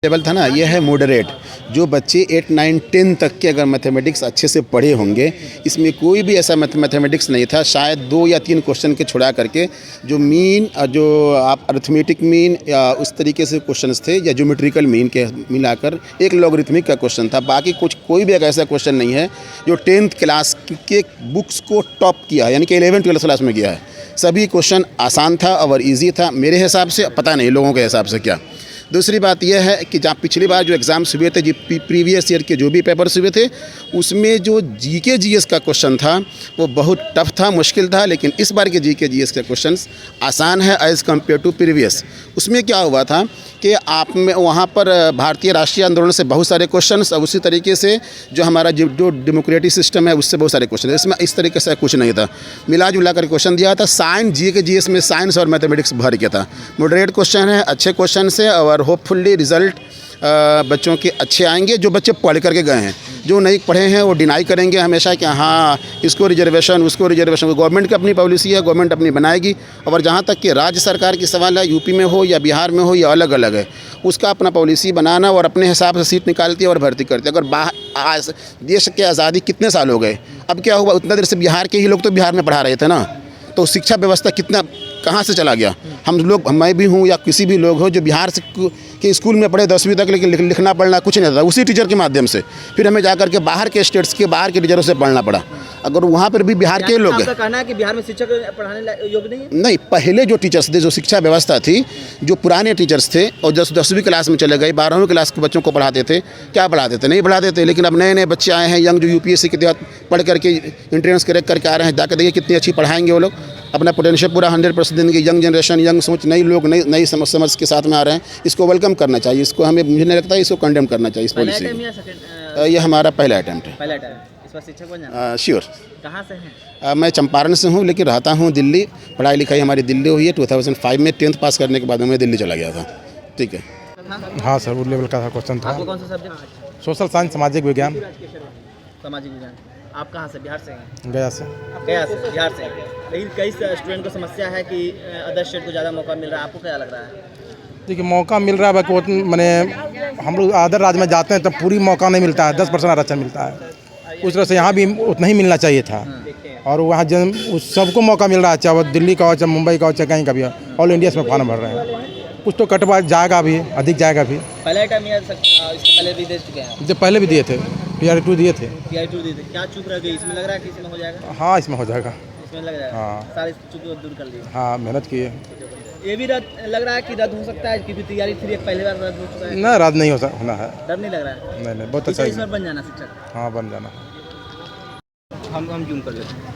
Level था ना, ये है मॉडरेट। जो बच्चे 8, 9, 10 तक के अगर मैथमेटिक्स अच्छे से पढ़े होंगे, इसमें कोई भी ऐसा मैथमेटिक्स नहीं था, शायद 2 या 3 क्वेश्चन के छुड़ा करके जो मीन, जो आप अरिथमेटिक मीन या उस तरीके से क्वेश्चंस थे, या ज्योमेट्रिकल मीन के मिलाकर एक लॉगरिथमिक का क्वेश्चन था। बाकी कोई भी ऐसा क्वेश्चन नहीं है जो 10th क्लास के बुक्स को टॉप किया है, यानी कि 11th 12th क्लास में गया है। सभी क्वेश्चन आसान था और ईजी था मेरे हिसाब से, पता नहीं लोगों के हिसाब से क्या। दूसरी बात यह है कि जहाँ पिछली बार जो एग्ज़ाम्स हुए थे, जो प्रीवियस ईयर के जो भी पेपर्स हुए थे, उसमें जो जीके जीएस का क्वेश्चन था वो बहुत टफ था, मुश्किल था। लेकिन इस बार के जीके जीएस के क्वेश्चंस आसान है एज़ कम्पेयर टू प्रीवियस। उसमें क्या हुआ था कि आप में वहाँ पर भारतीय राष्ट्रीय आंदोलन से बहुत सारे क्वेश्चंस, और उसी तरीके से जो हमारा जो डेमोक्रेटिक सिस्टम है उससे बहुत सारे क्वेश्चन। इसमें इस तरीके से कुछ नहीं था, मिला जुला कर क्वेश्चन दिया था। साइंस जीके जीएस में साइंस और मैथमेटिक्स भर के था। मॉडरेट क्वेश्चन है, अच्छे क्वेश्चन है, और होपफुली रिज़ल्ट बच्चों के अच्छे आएंगे। जो बच्चे पढ़ करके गए हैं, जो नहीं पढ़े हैं वो डिनाई करेंगे हमेशा कि हाँ इसको रिजर्वेशन, उसको रिजर्वेशन। गवर्नमेंट की अपनी पॉलिसी है, गवर्नमेंट अपनी बनाएगी। और जहाँ तक कि राज्य सरकार की सवाल है, यूपी में हो या बिहार में हो या अलग अलग है, उसका अपना पॉलिसी बनाना और अपने हिसाब से सीट निकालती है और भर्ती करती है। अगर देश की आज़ादी कितने साल हो गए, अब क्या हुआ, उतना देर से बिहार के ही लोग तो बिहार में पढ़ा रहे थे ना, तो शिक्षा व्यवस्था कितना कहाँ से चला गया। हम लोग, मैं भी हूँ या किसी भी लोग हो जो बिहार से के स्कूल में पढ़े 10वीं तक, लेकिन लिखना पढ़ना कुछ नहीं था, उसी टीचर के माध्यम से। फिर हमें जाकर के बाहर के स्टेट्स के, बाहर के टीचरों से पढ़ना पड़ा। अगर वहाँ पर भी बिहार के लोग, आपका कहना है कि बिहार में शिक्षक पढ़ाने योग्य नहीं है? नहीं, पहले जो टीचर्स थे, जो शिक्षा व्यवस्था थी, जो पुराने टीचर्स थे और 10वीं क्लास में चले गए, 12वीं क्लास के बच्चों को पढ़ाते थे, क्या पढ़ाते थे? नहीं पढ़ाते थे। लेकिन अब नए नए बच्चे आए हैं, यंग, जो यूपीएससी के तहत पढ़ करके इंट्रेंस क्रैक करके आ रहे हैं। जाकर देखिए कितनी अच्छी पढ़ाएंगे वो लोग, अपना पोटेंशियल पूरा 100% देंगे। यंग जनरेशन, यंग सोच, नई लोग नई समझ के साथ में आ रहे हैं। इसको वेलकम करना चाहिए, इसको हमें, मुझे नहीं लगता इसको कंडेम करना चाहिए इस पॉलिसी को। ये हमारा पहला अटैम्प्ट है। पहला टाइम इस बार शिक्षक बन जाना? श्योर। कहाँ से हैं? मैं चंपारण से हूँ, लेकिन रहता हूँ दिल्ली। पढ़ाई लिखाई हमारी दिल्ली हुई है। 2005 में 10th पास करने के बाद मैं दिल्ली चला गया था। ठीक है। हाँ सर, वो लेवल का था क्वेश्चन था। आपको कौन सा सब्जेक्ट? सोशल साइंस, सामाजिक विज्ञान। सामाजिक विज्ञान। आप कहाँ से? बिहार से हैं? गया से। गया से, बिहार से। लेकिन कई स्टूडेंट को समस्या है कि अदर स्टेट को ज़्यादा मौका मिल रहा है, आपको क्या लग रहा है? देखिए, मौका मिल रहा है, बाकी मैंने हम लोग अदर राज्य में जाते हैं तो पूरी मौका नहीं मिलता है, 10% आरक्षण मिलता है। उस तरह से यहाँ भी उतना ही मिलना चाहिए था। और वहाँ सबको मौका मिल रहा है, चाहे वो दिल्ली का हो, चाहे मुंबई का हो, चाहे कहीं का भी हो। ऑल इंडिया में फॉर्म भर रहे हैं। कुछ तो कटवा जाएगा भी, अधिक जाएगा भी। पहला टाइम या इससे पहले भी दे चुके हैं? जब पहले भी दिए थे, PR2 दिए थे। PR2 दिए थे। क्या चूक रह गई? इसमें लग रहा है कि इसमें हो जाएगा? हाँ, इसमें हो जाएगा। इसमें लग जाएगा? हाँ, सारी चूक दूर कर ली। हाँ, मेहनत की है। ये भी लग रहा है कि रद्द हो सकता है, क्योंकि तैयारी थी, पहली बार रद्द हो चुका है। ना, रद्द नहीं होना है। डर नहीं लग रहा है? नहीं, बहुत अच्छा। इस बार बन जाना शिक्षक? हाँ, बन जाना। हम जूम कर लेते हैं।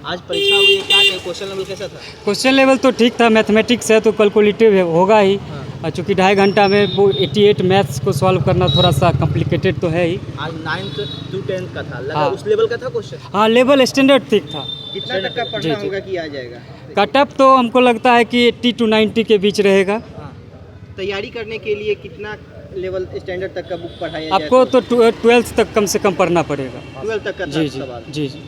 आज परीक्षा हुई है, क्या क्वेश्चन लेवल कैसा था? क्वेश्चन लेवल तो ठीक था, मैथमेटिक्स है तो कैलकुलेटिव होगा ही। और चूँकि 2.5 घंटा में वो 88 मैथ्स को सॉल्व करना थोड़ा सा कॉम्प्लिकेटेड तो है ही। आज 9th to 10th का था, लगा हाँ। उस लेवल का था क्वेश्चन? हाँ, लेवल स्टैंडर्ड ठीक था। कितना तक का पढ़ना होगा कि आ जाएगा? कट ऑफ तो हमको लगता है कि 80 to 90 के बीच रहेगा। हाँ। तैयारी करने के लिए कितना लेवल स्टैंडर्ड तक का बुक पढ़ाया आपको तो 12th तक कम से कम पढ़ना पड़ेगा। 12th तक का था जी जी सवाल। जी जी।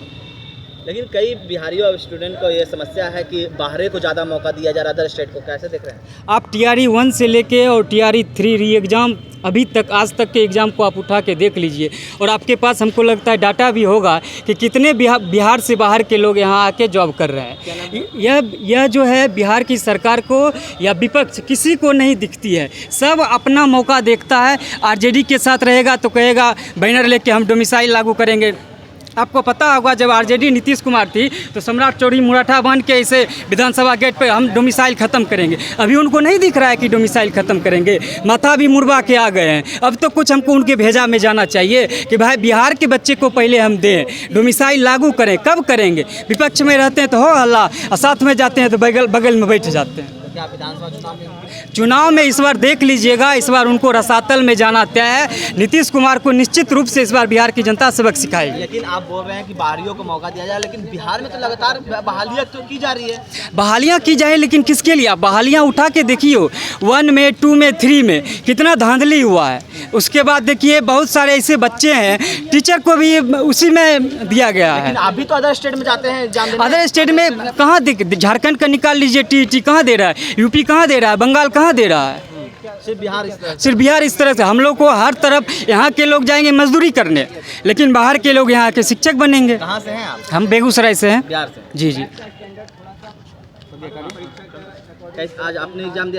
लेकिन कई बिहारियों और स्टूडेंट को ये समस्या है कि बाहरे को ज़्यादा मौका दिया जा रहा है, अदर स्टेट को। कैसे देख रहे हैं आप TRE 1 से लेके और TRE 3 री एग्ज़ाम अभी तक, आज तक के एग्ज़ाम को आप उठा के देख लीजिए, और आपके पास हमको लगता है डाटा भी होगा कि कितने बिहार से बाहर के लोग यहाँ आके जॉब कर रहे हैं। यह जो है बिहार की सरकार को या विपक्ष किसी को नहीं दिखती है, सब अपना मौका देखता है। RJD के साथ रहेगा तो कहेगा बैनर लेके हम डोमिसाइल लागू करेंगे। आपको पता होगा जब RJD नीतीश कुमार थी तो सम्राट चौरी मुराठा बन के इसे विधानसभा गेट पे हम डोमिसाइल ख़त्म करेंगे। अभी उनको नहीं दिख रहा है कि डोमिसाइल ख़त्म करेंगे, माथा भी मुड़वा के आ गए हैं। अब तो कुछ हमको उनके भेजा में जाना चाहिए कि भाई बिहार के बच्चे को पहले हम दें, डोमिसाइल लागू करें। कब करेंगे? विपक्ष में रहते हैं तो हो हल्ला, और साथ में जाते हैं तो बगल में बैठ जाते हैं। क्या विधानसभा चुनाव में इस बार देख लीजिएगा, इस बार उनको रसातल में जाना तय है। नीतीश कुमार को निश्चित रूप से इस बार बिहार की जनता सबक सिखाएगी। लेकिन आप बोल रहे हैं कि बाहरियों को मौका दिया जाए, लेकिन बिहार में तो लगातार बहालियाँ तो की जा रही है। बहालियाँ की जाए, लेकिन किसके लिए? आप बहालियाँ उठा के देखिए, 1 में, 2 में, 3 में कितना धांधली हुआ है। उसके बाद देखिए बहुत सारे ऐसे बच्चे हैं, टीचर को भी उसी में दिया गया है। अभी तो अदर स्टेट में जाते हैं एग्जाम देने। अदर स्टेट में कहाँ? झारखंड का निकाल लीजिए, TET कहाँ दे रहा है, यूपी कहाँ दे रहा है, बंगाल कहाँ दे रहा है। सिर्फ बिहार इस तरह से। सिर्फ बिहार इस तरह से हम लोग को हर तरफ यहाँ के लोग जाएंगे मजदूरी करने, लेकिन बाहर के लोग यहाँ के शिक्षक बनेंगे। कहाँ से हैं आप? हम बेगूसराय से हैं। बिहार से। जी जी। आज आपने एग्जाम दिया,